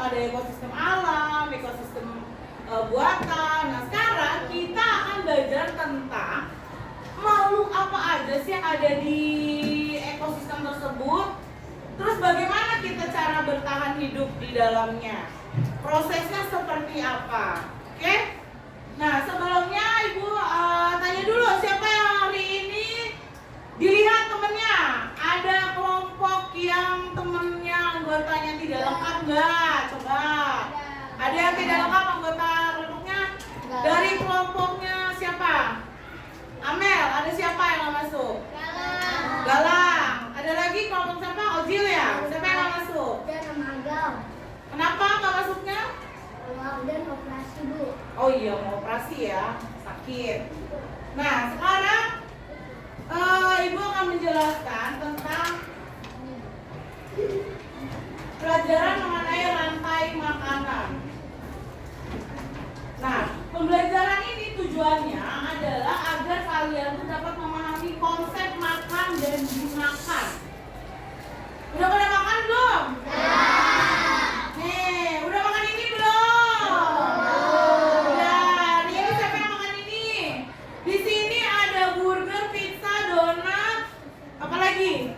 ada ekosistem alam, ekosistem buatan. Nah sekarang kita akan belajar tentang makhluk apa aja sih yang ada di ekosistem tersebut. Terus bagaimana kita cara bertahan hidup di dalamnya. Prosesnya seperti apa. Oke? Nah sebelumnya Ibu tanya dulu siapa yang hari ini dilihat temennya. Ada kelompok yang temennya anggotanya tidak lengkap nggak? Coba. Ada yang tidak lengkap anggota kelompoknya? Dari kelompoknya siapa? Amel, ada siapa yang nggak masuk? Galang. Ada lagi kelompok siapa? Ojil ya? Siapa yang nggak masuk? Kenapa nggak masuknya? Dan operasi, Bu. Oh iya, mau operasi ya, sakit. Nah sekarang Ibu akan menjelaskan tentang pelajaran mengenai rantai makanan. Nah, pembelajaran ini tujuannya adalah agar kalian tuh dapat memahami konsep makan dan dimakan. Udah pada makan belum? Nih, udah makan ini belum? Udah. Nih, siapa yang makan ini? Di sini ada burger, pizza, donat, apa lagi?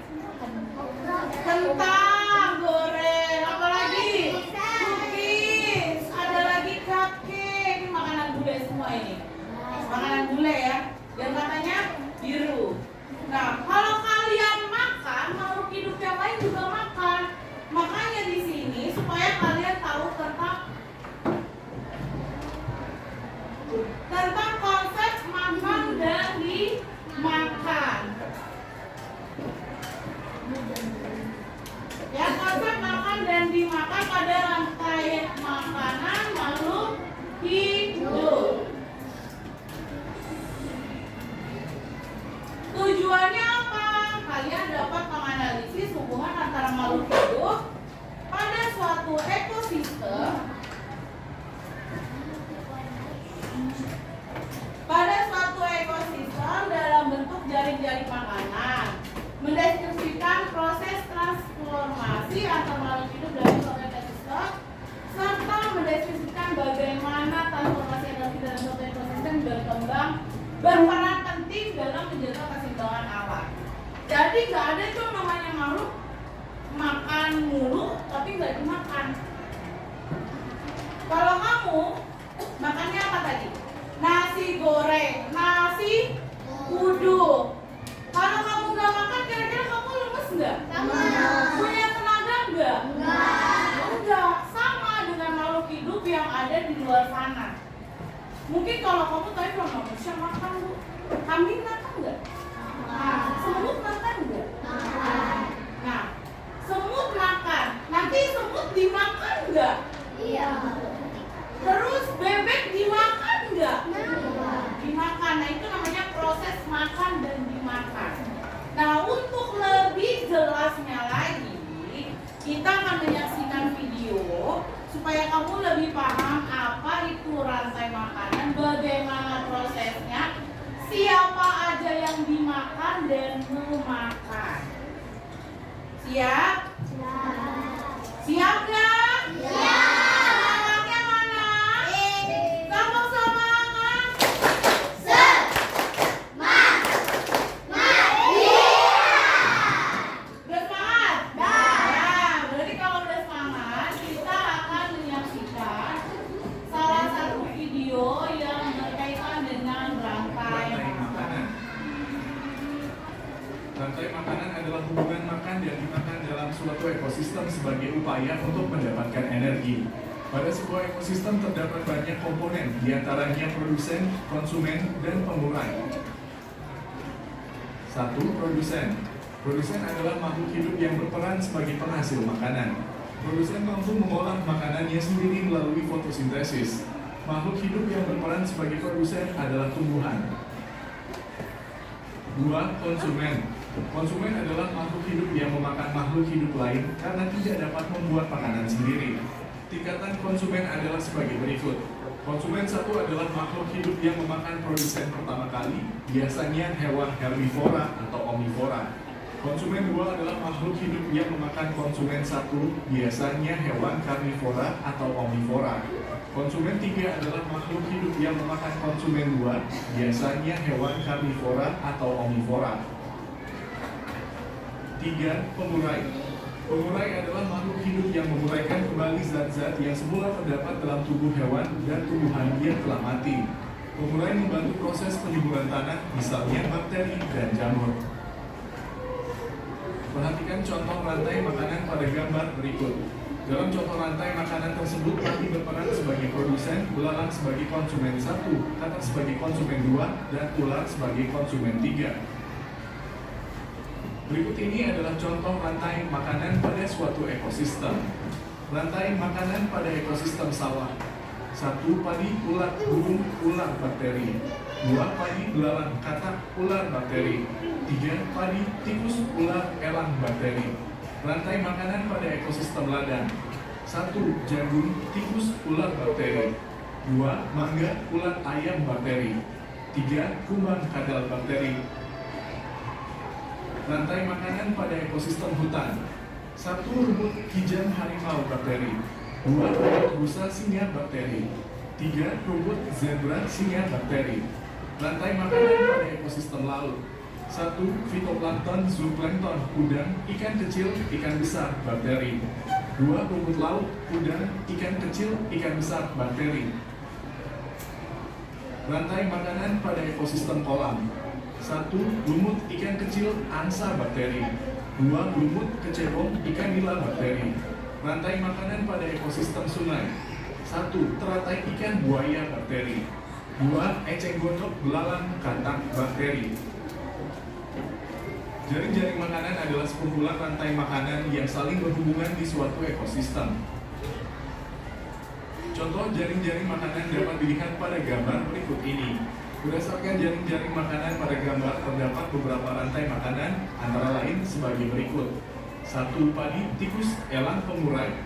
Kentang goreng, apa lagi? Cookies, ada lagi cupcake. Ini makanan bule semua ini. Makanan bule ya. Dan katanya biru. Nah, kalau kalian makan, makhluk hidup yang lain juga makan. Makanya di sini supaya kalian tahu tentang konsep makan dan dimakan. Ya, konsep makan dan dimakan pada rantai makanan makhluk hidup. Tujuannya apa? Kalian dapat menganalisis hubungan antara makhluk hidup pada suatu ekosistem dalam bentuk jaring-jaring makanan, mendeskripsikan proses transformasi antar makhluk hidup dari suatu ekosistem, serta mendeskripsikan bagaimana transformasi antar kita dan suatu ekosistem berkembang berperan penting dalam menjaga keseimbangan alam. Jadi nggak ada tuh namanya makhluk makan mulu tapi nggak dimakan. Kalau kamu makannya apa tadi? Nasi goreng, nasi uduk. Kalau kamu nggak makan, kira-kira kamu lemes nggak? Punya tenaga nggak? Enggak. Sama dengan makhluk hidup yang ada di luar sana. Mungkin kalau kamu tadi kalau manusia makan, Bu. Kambing makan nggak? Semut makan nggak? Nah, semut makan. Nanti semut dimakan nggak? Iya. Terus bebek dimakan nggak? Dimakan. Nah itu namanya proses makan dan dimakan. Nah untuk lebih jelasnya lagi, kita akan menyaksikan video supaya kamu lebih paham apa itu rantai makanan, bagaimana prosesnya, siapa aja yang dimakan dan memakan. Siap? Siap nggak? Semangatnya mana? Kamu semangat? Udah semangat? Nah, berarti kalau udah semangat, kita akan menyaksikan salah satu video yang berkaitan dengan rantai makanan. Rantai makanan adalah hubungan makan dan dimakan dalam suatu ekosistem sebagai upaya untuk mendapatkan energi. Pada sebuah ekosistem terdapat banyak komponen, diantaranya produsen, konsumen, dan pengurang. 1. Produsen. Produsen adalah makhluk hidup yang berperan sebagai penghasil makanan. Produsen mampu mengolah makanannya sendiri melalui fotosintesis. Makhluk hidup yang berperan sebagai produsen adalah tumbuhan. 2. Konsumen. Konsumen adalah makhluk hidup yang memakan makhluk hidup lain karena tidak dapat membuat makanan sendiri. Tingkatan konsumen adalah sebagai berikut. Konsumen 1 adalah makhluk hidup yang memakan produsen pertama kali, biasanya hewan herbivora atau omnivora. Konsumen 2 adalah makhluk hidup yang memakan konsumen 1, biasanya hewan karnivora atau omnivora. Konsumen 3 adalah makhluk hidup yang memakan konsumen 2, biasanya hewan karnivora atau omnivora. 3. Pengurai. Pengurai adalah makhluk hidup yang menguraikan kembali zat-zat yang semula terdapat dalam tubuh hewan dan tumbuhan yang telah mati. Pengurai membantu proses penyuburan tanah, misalnya bakteri dan jamur. Perhatikan contoh rantai makanan pada gambar berikut. Dalam contoh rantai makanan tersebut, padi berperan sebagai produsen, belalang sebagai konsumen 1, katak sebagai konsumen 2, dan ular sebagai konsumen 3. Berikut ini adalah contoh rantai makanan pada suatu ekosistem. Rantai makanan pada ekosistem sawah. 1. Padi, ulat, burung, ular, bakteri. 2. Padi, belalang, katak, ular, bakteri. 3. Padi, tikus, ular, elang, bakteri. Rantai makanan pada ekosistem ladang. 1. Jagung, tikus, ular, bakteri. 2. Mangga, ulat, ayam, bakteri. 3. Kumbang, kadal, bakteri. Rantai makanan pada ekosistem hutan. 1. Rumput kijang, harimau, bakteri. 2. Rumput rusa, singa, bakteri. 3. Rumput zebra, singa, bakteri. Rantai makanan pada ekosistem laut. 1. Fitoplankton, zooplankton, udang, ikan kecil, ikan besar, bakteri. 2. Rumput laut, udang, ikan kecil, ikan besar, bakteri. Rantai makanan pada ekosistem kolam. 1. Lumut, ikan kecil, angsa, bakteri. 2. Lumut, kecebong, ikan nila, bakteri. Rantai makanan pada ekosistem sungai. 1. Teratai ikan, buaya, bakteri. 2. Eceng gondok, belalang, katak, bakteri. Jaring-jaring makanan adalah sekumpulan rantai makanan yang saling berhubungan di suatu ekosistem. Contoh jaring-jaring makanan dapat dilihat pada gambar berikut ini. Berdasarkan jaring-jaring makanan pada gambar terdapat beberapa rantai makanan, antara lain sebagai berikut. 1. Padi, tikus, elang, pengurai.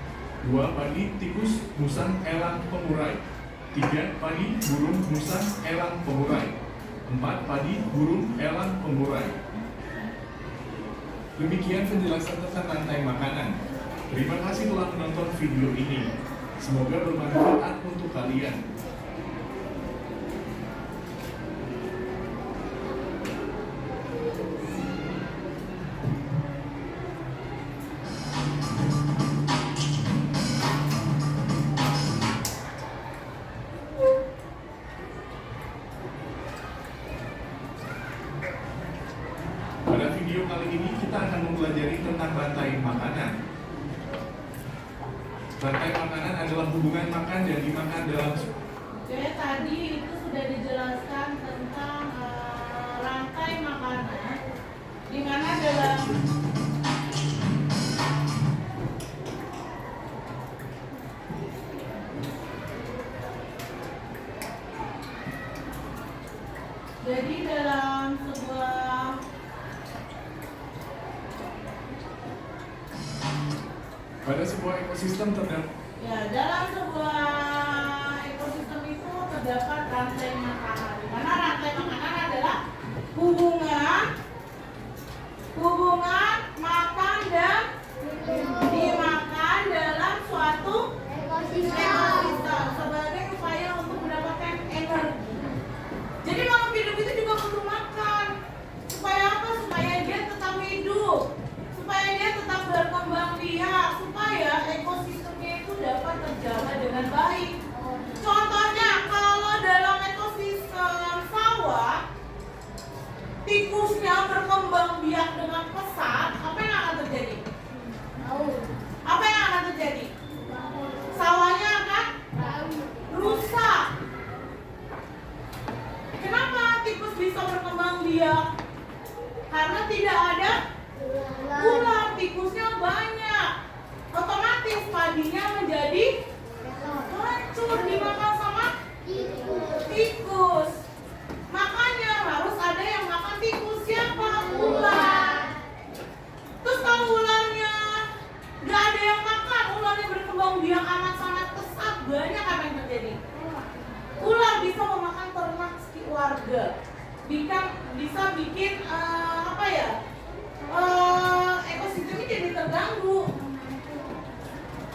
2. Padi, tikus, musang, elang, pengurai. 3. Padi, burung, musang, elang, pengurai. 4. Padi, burung, elang, pengurai. Demikian penjelasan tentang rantai makanan. Terima kasih telah menonton video ini. Semoga bermanfaat untuk kalian. Pada video kali ini kita akan mempelajari tentang rantai makanan. Rantai makanan adalah hubungan makan dan dimakan dalam. Oke, tadi itu sudah dijelaskan tentang rantai makanan, di mana dalam jadi dalam sebuah Pada sebuah ekosistem terdapat dalam sebuah ekosistem itu terdapat rantai makanan. Di mana rantai makanan adalah hubungan makan dan dimakan dalam suatu ekosistem sebagai upaya untuk mendapatkan energi. Jadi makhluk hidup itu juga butuh makan. Supaya apa? Supaya dia tetap hidup, supaya dia tetap berkembang biak, supaya ekosistemnya itu dapat terjaga dengan baik. Contohnya kalau dalam ekosistem sawah, tikusnya berkembang biak dengan pesat, apa yang akan terjadi? Apa yang akan terjadi? Sawahnya akan rusak. Kenapa tikus bisa berkembang biak? Karena tidak ada ular, tikusnya banyak. Otomatis padinya menjadi hancur dimakan sama tikus. Makanya harus ada yang makan tikus. Siapa? Ular. Terus kalau ularnya nggak ada yang makan, ularnya berkembang biak amat sangat pesat, banyak apa yang terjadi? Ular bisa memakan ternak warga, bisa bikin ekosistemnya jadi terganggu.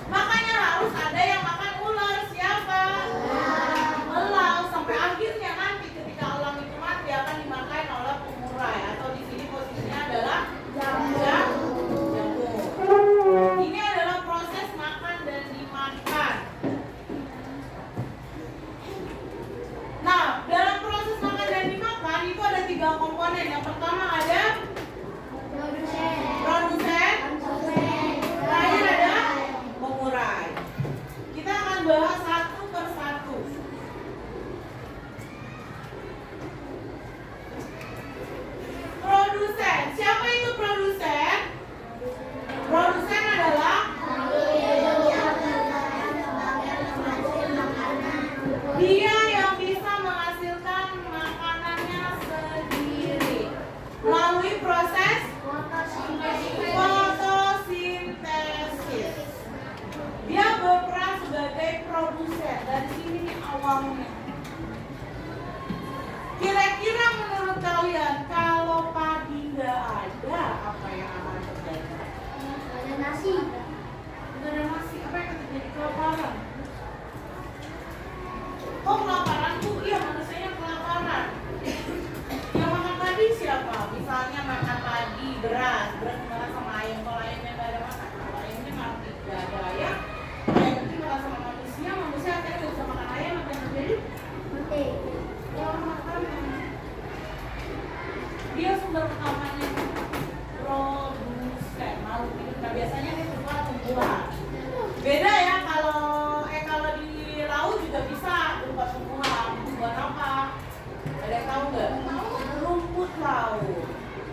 Makanya harus ada yang makan ular. Siapa? Elang. Sampai akhirnya nanti ketika elang itu mati akan dimakan oleh pengurai, atau di sini posisinya adalah jamur. Ini adalah proses makan dan dimakan. Nah, dalam proses makan dan dimakan itu ada 3 komponen. Yang pertama ada produsen, terakhir ada pengurai. Kita akan bahas satu persatu. Produsen, siapa itu produsen? Produsen adalah dia yang bisa menghasilkan makanannya sendiri melalui proses fotosintesis. Dia berperan sebagai produsen. Dari sini nih awalnya. Kira-kira menurut kalian kalau padi nggak ada, apa yang akan terjadi? Ada nasi. Nggak ada nasi, apa yang akan terjadi? Kelaparan. Oh, kelaparan tuh, iya manusianya kelaparan. Yang makan padi siapa? Misalnya makan padi, beras dimakan sama ayam. Kalau ayamnya nggak ada makan, kalau ayamnya mati, nggak ada ayam, ayam itu makan sama manusia, manusia akhirnya nggak bisa makan ayam, apa yang terjadi? Mati. Yang makan dia sumber utamanya produsen makhluk hidup. Nah, biasanya dia berupa tumbuhan. Beda ya kalau di laut juga bisa berupa tumbuhan. Tumbuhan apa? Ada yang tahu nggak? Rumput laut.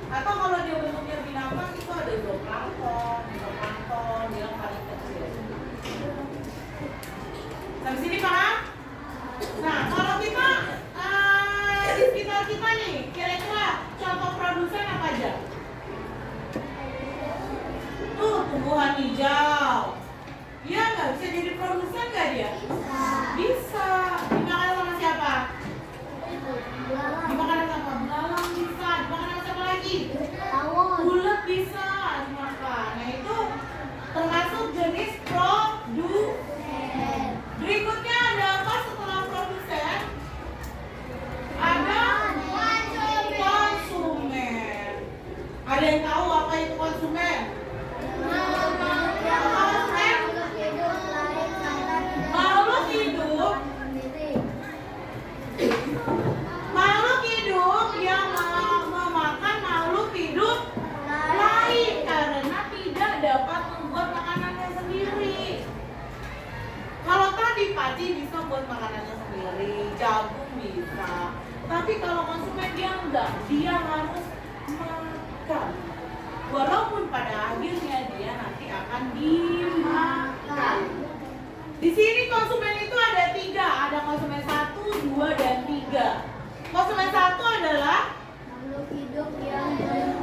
Atau kalau dia bentuknya binatang itu ada zooplankton, dia yang paling kecil. Sampai sini paham? Nah, kalau kita di sekitar kita nih, kira-kira contoh produsen apa aja? Tuh, tumbuhan hijau. Iya nggak? Bisa jadi produsen nggak dia? Bisa. Dimakan sama siapa? Dimakan sama belalang bisa. Dimakan sama siapa lagi? Ulet bisa dimakan. Nah itu termasuk jenis produsen. Berikutnya ada apa setelah produsen? Ada konsumen. Ada yang tahu apa itu konsumen? Makhluk hidup yang memakan makhluk hidup lain karena tidak dapat membuat makanannya sendiri. Kalau tadi padi bisa buat makanannya sendiri, jagung bisa. Tapi kalau konsumen dia enggak, dia harus makan. Walaupun pada akhirnya dia nanti akan dimakan. Di sini konsumen itu ada 3, ada konsumen 1, 2, dan 3. Konsumen 1 adalah makhluk hidup yang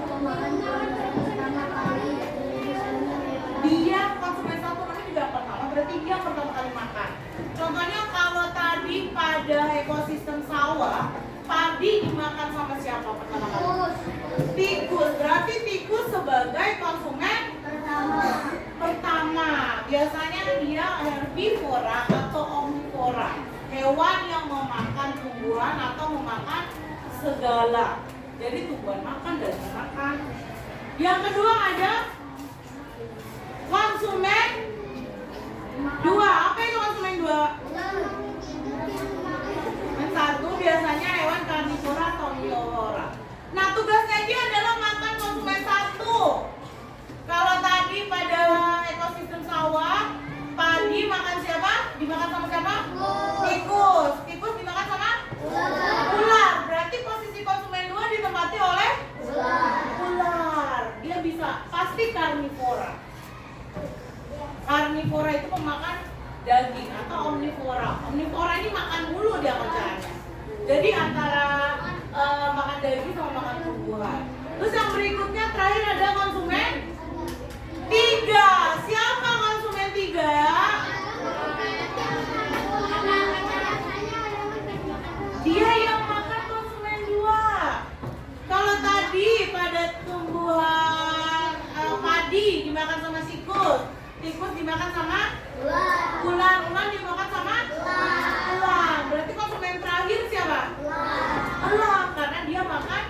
memakan pertama kali. dia konsumen 1 namanya juga yang pertama, berarti dia yang pertama kali makan. Contohnya kalau tadi pada ekosistem sawah, padi dimakan sama siapa pertama kali? Tikus. Berarti tikus sebagai konsumen pertama. Biasanya dia herbivora atau omnivora, hewan yang memakan tumbuhan atau memakan segala. Jadi tumbuhan makan dan makan. Yang kedua ada konsumen 2. Apa itu konsumen 2? Yang 1 biasanya hewan karnivora atau omnivora. Nah, tugasnya dia adalah makan konsumen 1. Kalau tadi pada ekosistem sawah, padi makan siapa? Dimakan sama siapa? Tikus. Tikus dimakan sama? Ular. Berarti posisi konsumen 2 ditempati oleh ular. Dia bisa pasti karnivora. Karnivora itu pemakan daging atau omnivora. Omnivora ini makan mulu dia kerjaannya. Jadi antara makan daging sama makan tumbuhan. Terus yang berikutnya terakhir ada konsumen 3. Siapa konsumen 3? Dia yang makan konsumen 2. Kalau tadi pada tumbuhan dimakan sama Ular. ular. Ular dimakan sama elang. Berarti konsumen terakhir siapa? Elang, karena dia makan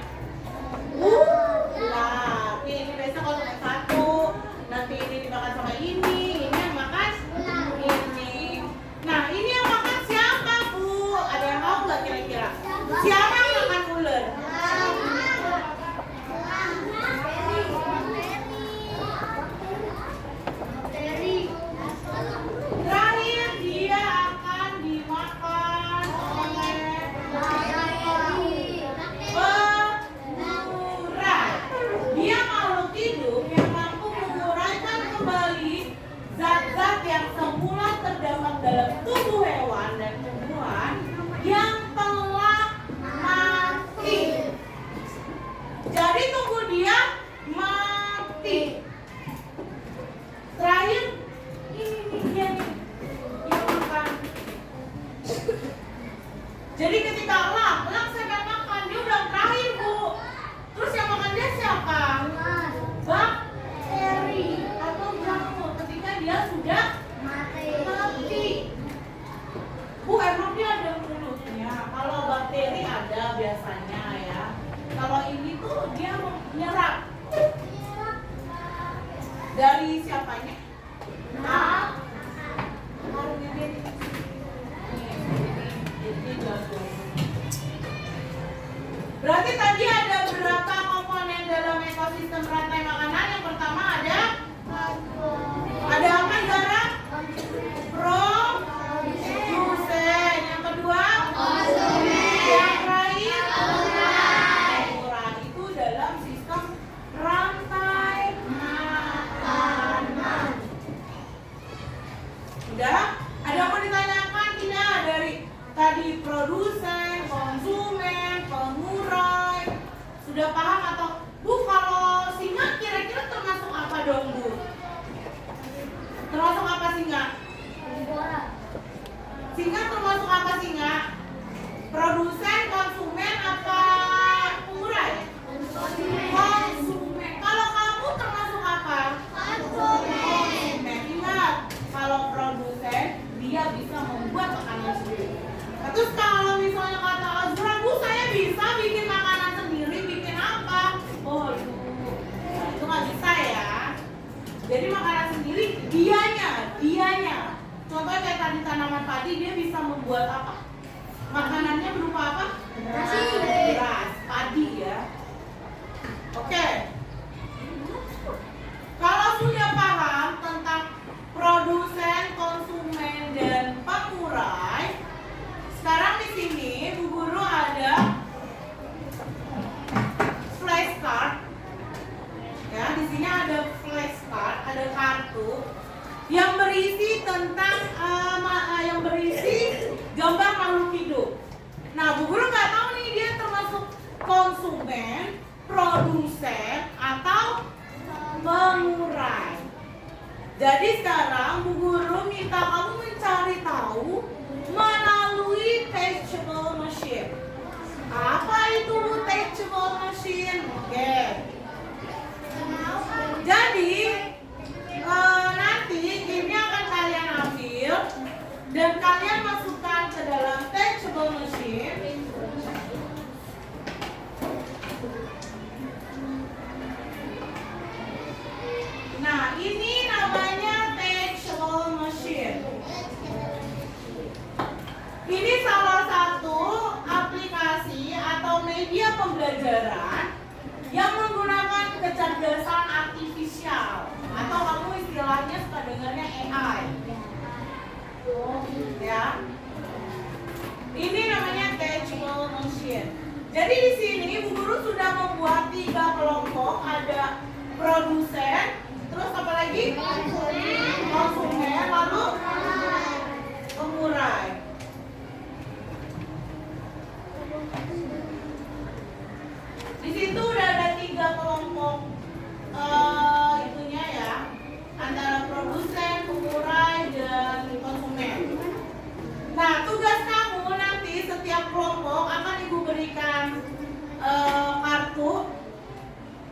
ular. Ini biasa konsumen satu. Nanti ini dimakan sama ini yang makan ini. Nah, ini yang makan siapa, Bu? Ada yang tahu nggak kira-kira? Siapa yang makan ular? Terakhir dia akan dimakan oleh pengurai. Dia makhluk hidup yang mampu menguraikan kembali zat-zat yang semula terdapat dalam tubuh hewan dan tumbuhan yang telah mati. Jadi tunggu dia mati. Terakhir ini dia nih yang makan. Jadi ketika elang saya makan, dia udah terakhir, Bu. Terus yang makan dia siapa? Bakteri atau jamur ketika dia sudah mati. Bu, emang dia ada mulutnya? Kalau bakteri ada biasanya ya. Kalau ini tuh dia menyerap dari siapanya? Berarti tadi ada berapa komponen dalam ekosistem rantai makanan? Yang pertama ada apa, Zara? Produsen. Yang kedua yang terakhir pengurai. Itu dalam sistem rantai makanan. Udah? Ada yang mau ditanyakan tidak dari tadi produsen, konsumen, pengurai? Sudah paham atau Bu, kalau singa kira-kira termasuk apa dong, Bu? Termasuk apa singa? Singa termasuk apa singa? Produsen, konsumen, apa pengurai? Konsumen. Kalau kamu termasuk apa? Konsumen. Ingat, kalau produsen dia bisa membuat makanan sendiri. Terus kalau misalnya kata Azra, Bu, saya bisa bikin makanan sendiri, bikin apa? Oh, nah, itu nggak bisa ya. Jadi makanan sendiri dianya. Contohnya kayak tadi tanaman padi, dia bisa membuat apa? Makanannya berupa apa? Beras, padi ya. Oke. Kalau sudah paham tentang produsen, konsumen, dan pengurai, sekarang di sini Bu Guru ada flashcard. Ya, di sini ada flashcard, ada kartu yang berisi tentang gambar makhluk hidup. Nah, Bu Guru nggak tahu nih dia termasuk konsumen, produsen, atau pengurai. Jadi sekarang Bu Guru minta kamu mencari tahu melalui teachable machine. Apa itu teachable machine? Oke. Jadi nanti ini akan kalian ambil dan kalian masukkan ke dalam teachable machine. Nah, ini namanya teachable machine. Ini salah satu aplikasi atau media pembelajaran yang menggunakan kecerdasan artifisial atau kamu istilahnya suka dengarnya AI. Ya. Ini namanya teachable machine. Jadi di sini Bu Guru sudah membuat 3 kelompok, ada produsen, terus apa lagi? Konsumen, lalu pengurai. Di situ udah ada 3 kelompok itunya ya, antara produsen, pengurai, dan konsumen. Nah, tugas kamu nanti setiap kelompok akan Ibu berikan kartu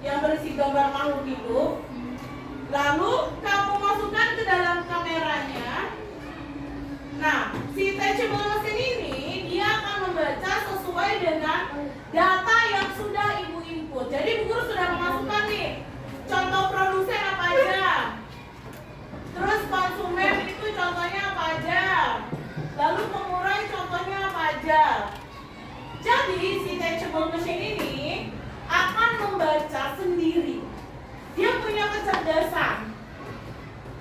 yang berisi gambar makhluk hidup. Lalu kamu masukkan ke dalam teachable mesin ini dia akan membaca sesuai dengan data yang sudah ibu input. Jadi bu guru sudah memasukkan nih contoh produsen apa aja, terus konsumen itu contohnya apa aja, lalu pengurai contohnya apa aja. Jadi si teachable mesin ini akan membaca sendiri. Dia punya kecerdasan.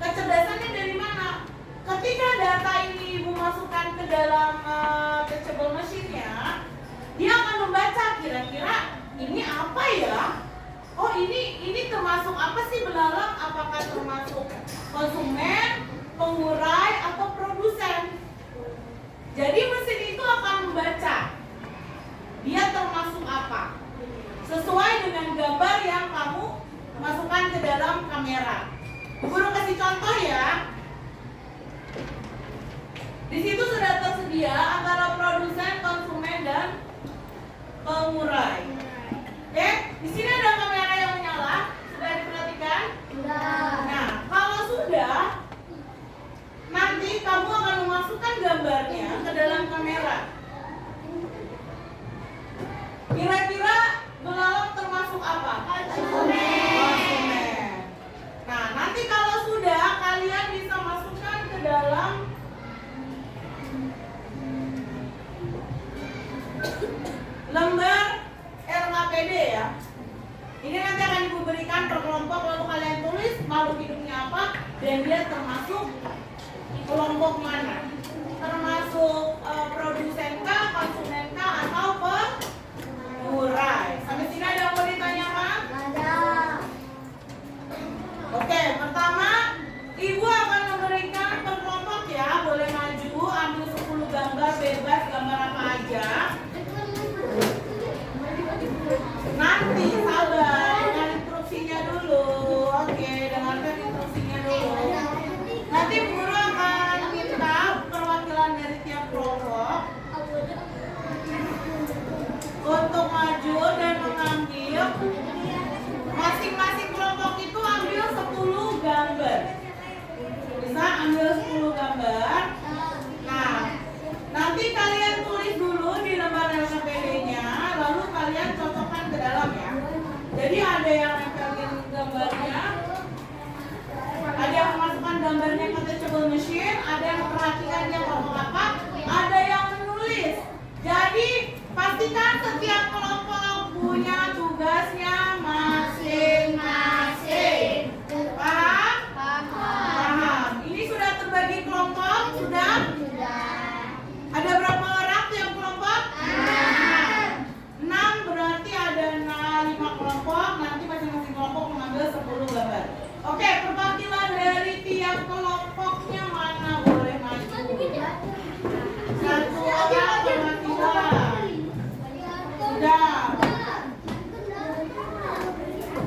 Kecerdasannya dari mana? Ketika data ini ibu masukkan ke dalam teachable mesinnya, dia akan membaca kira-kira ini apa ya? Oh ini termasuk apa sih belalang? Apakah termasuk konsumen, pengurai, atau produsen? Jadi mesin itu akan membaca dia termasuk apa sesuai dengan gambar yang kamu masukkan ke dalam kamera. Guru kasih contoh ya. Di situ sudah tersedia antara produsen, konsumen, dan pengurai. Oke, di sini ada kamera yang menyala. Sudah diperhatikan? Sudah. Nah, kalau sudah, nanti kamu akan memasukkan gambarnya ke dalam kamera. Kira-kira belalang termasuk apa? Konsumen. Nah, nanti kalau sudah, kalian bisa masukkan ke dalam lembar LKPD ya. Ini nanti akan ibu berikan per kelompok, lalu kalian tulis makhluk hidupnya apa dan dia termasuk kelompok mana. Termasuk produsen kah, konsumen kah, atau pengurai. Sampai sini ada yang mau ditanyakan? Ada. Oke, pertama ibu akan memberikan per kelompok ya. Boleh maju, ambil 10 gambar bebas, gambar apa aja. Nanti sabar, dengan instruksinya dulu. Oke, dengarkan instruksinya dulu. Nanti guru akan minta perwakilan dari tiap kelompok untuk maju dan mengambil. Masing-masing kelompok itu ambil 10 gambar. Bisa ambil 10 gambar. Nah, nanti kalian tulis dulu di lembar LKPD-nya, lalu kalian cocokkan ke dalam ya. Jadi ada yang nempelin gambarnya, ada yang memasukkan gambarnya ke teachable machine, ada yang memperhatikan dia ngomong apa, ada yang menulis. Jadi pastikan setiap kelompok punya tugasnya masing-masing. Paham? Paham. Ini sudah terbagi kelompok? Sudah? Ada berapa orang tiap kelompok? 6 berarti ada 5 kelompok. Nanti masing-masing kelompok mengambil 10 gambar. Oke, perwakilan dari tiap kelompoknya mana boleh maju? 1 orang perwakilan. Sudah.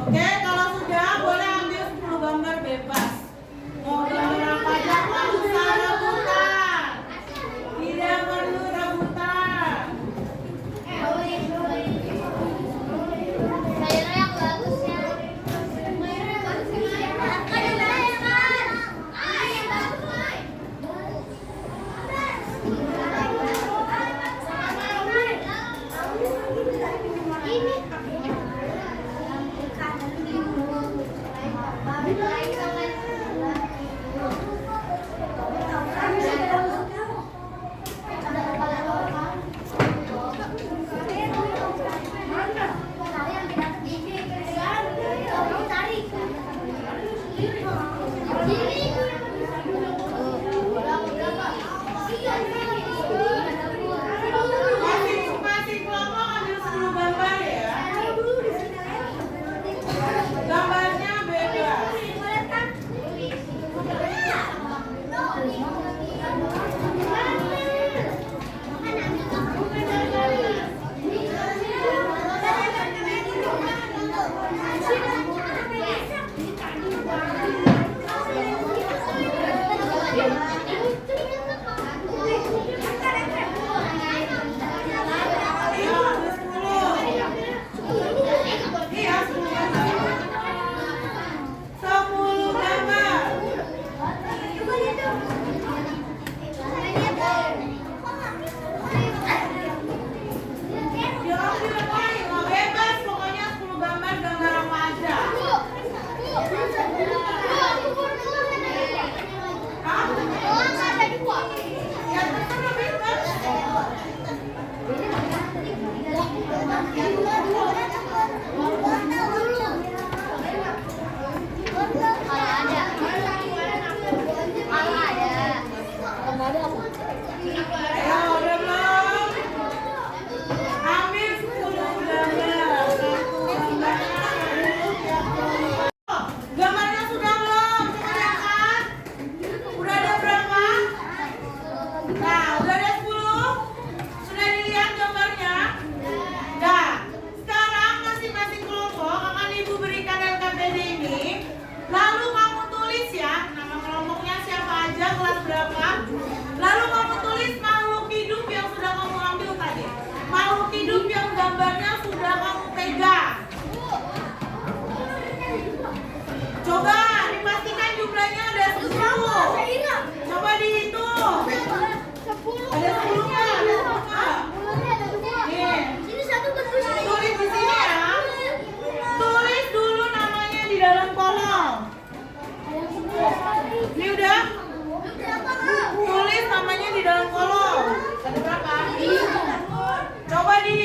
Oke, kalau sudah boleh ambil 10 gambar bebas. Mau gambar apa aja, nggak usah rebutan. Tidak perlu rebutan. Sayurnya yang bagus ya. Masing-masing kelompok ambil 10 gambar ya. Gambarnya bebas.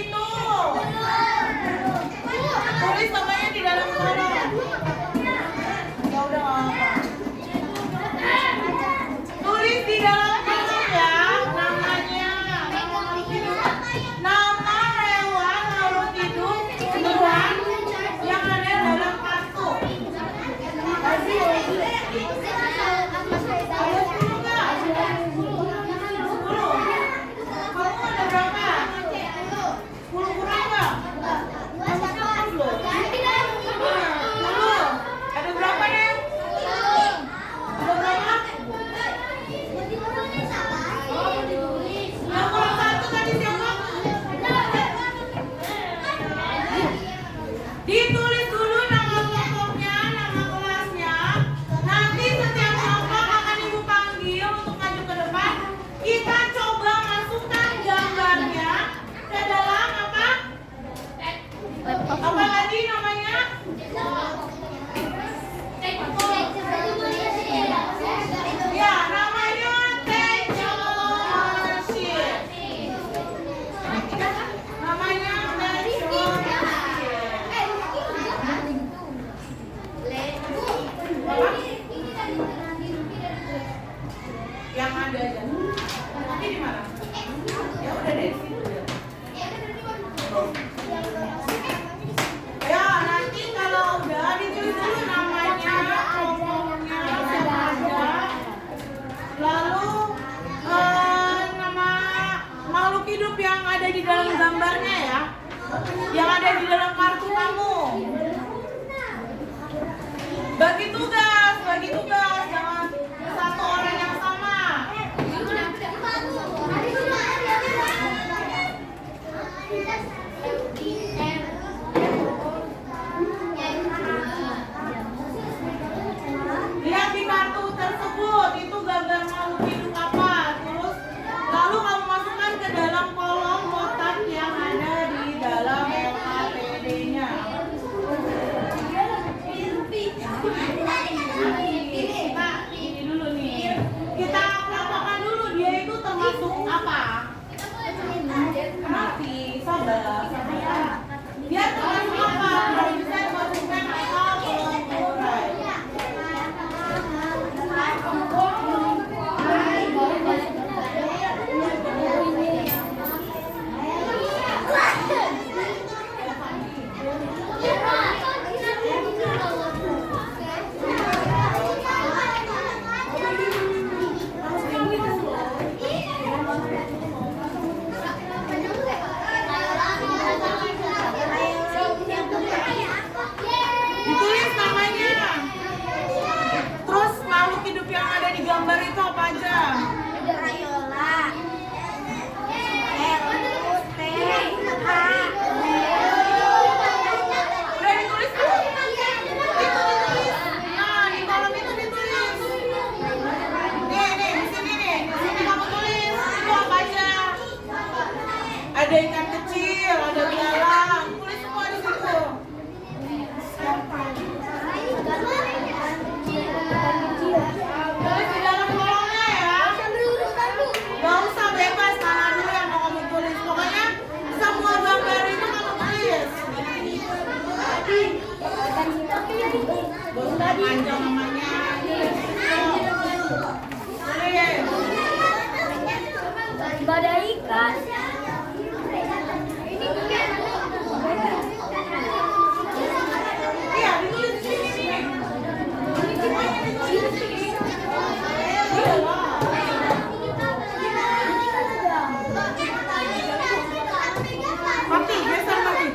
itu? Tulis namanya di dalam kolom. Ya udah nggak apa. Tulis di dalam kolom ya namanya. Nama hewan makhluk hidup tumbuhan yang ada dalam kartu. Ada 10 nggak? 10. Kamu ada berapa? 10 kurang nggak? Ada berapa nih? Ada berapa? Yang kurang 1 tadi siapa? Ditulis dulu nama kelompoknya, nama kelasnya. Nanti setiap kelompok akan ibu panggil untuk maju ke depan. Kita coba masukkan gambarnya ke dalam apa? Apa tadi namanya? Ya, namanya texture sheet. Namanya texture yang ada aja. Nanti di mana? Ya udah deh, di situ deh. Ya, nanti kalau udah ditulis dulu namanya, kelompoknya siapa aja. Lalu nama makhluk hidup yang ada di dalam gambarnya ya. Yang ada di dalam kartu kamu. Bagi tugas, jangan satu orang yang sama. Lihat di kartu tersebut, itu gambar makhluk hidup apa. Terus lalu kamu masukkan ke dalam kolom kotak yang ada di dalam LKPD-nya. Kita ini dulu nih. Kita kelompokkan dulu dia itu termasuk apa? Nanti sabar. Dia termasuk apa? Bisa masukkan atau pengurai. Ditulis namanya. Terus makhluk hidup yang ada di gambar itu apa aja? Udah ditulis belum? Itu ditulis. Nah, di kolom itu ditulis. Nih, di sini nih. Di sini kamu tulis. Itu apa aja? Ada ikan kecil, ada belalang. Tulis semua di situ. Tulis di dalam kolomnya ya. Gak usah bebas, mana dulu yang mau kamu tulis. Pokoknya semua gambar itu kamu tulis. Gak usah panjang namanya. Badai ikan. Iya, ditulis di sini nih. Semuanya ditulis di sini. Iya lah. Mati, geser mati.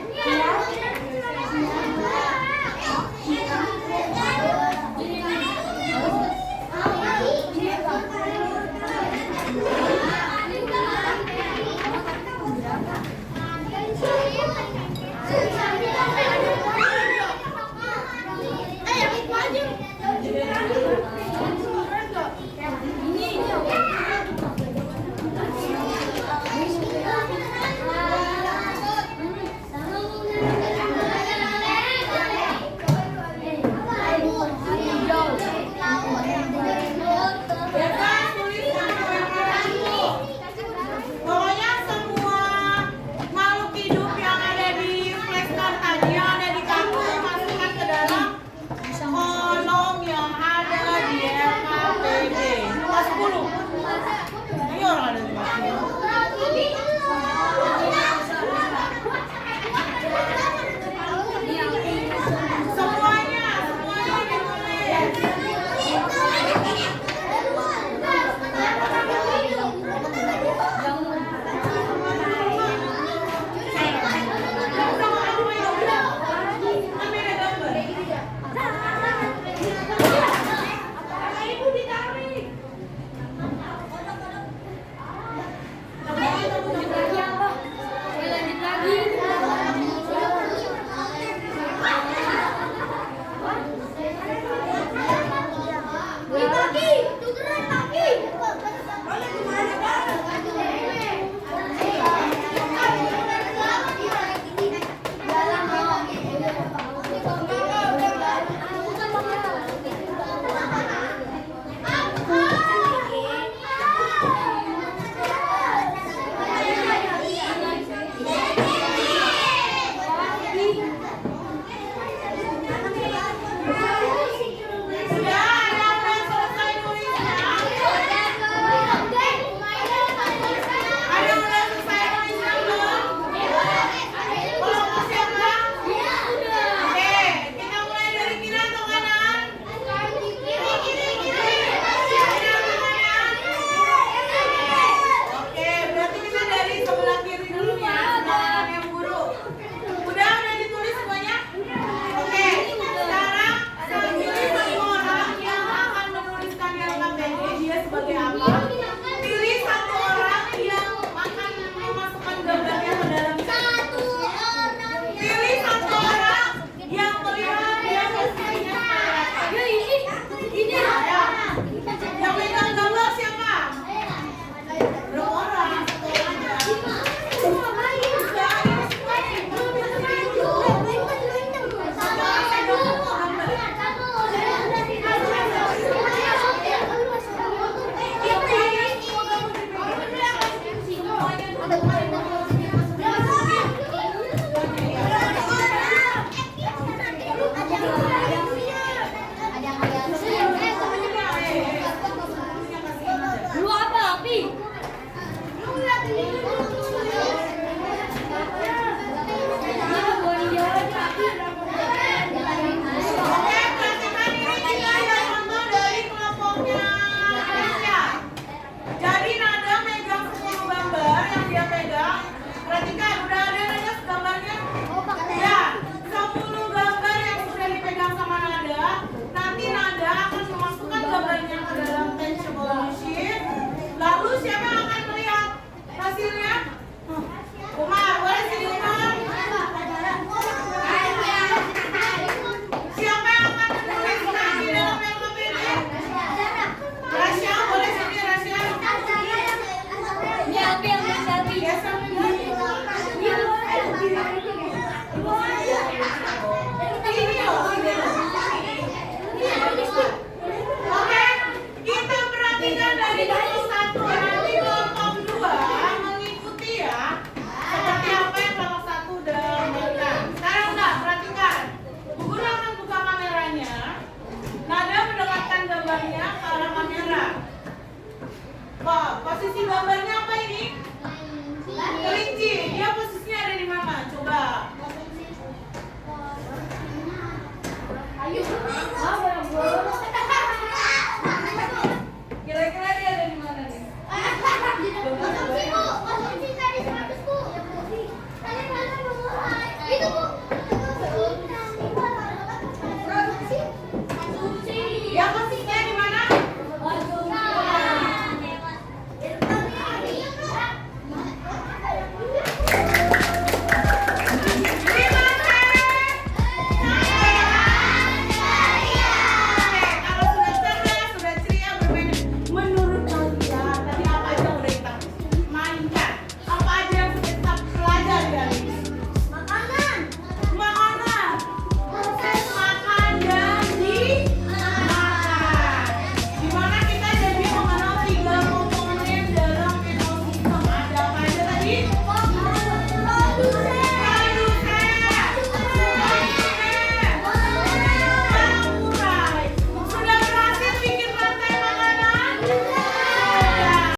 Lu apa, Pi? Oke, perhatikan ini kita ada contoh dari kelompoknya Aisyah. Jadi Nada megang 10 gambar yang dia pegang. Perhatikan, udah ada Nada gambarnya? Ya, 10 gambar yang sudah dipegang sama Nada. Nanti Nada akan memasukkan gambarnya ke dalam teachable sheet. Lalu siapa yang akan melihat hasilnya? Umar, boleh sini Umar? Siapa yang akan menuliskan di dalam LKP ini? Rasya, boleh sini Rasya? Ini Abi yang selfie. Ya, sama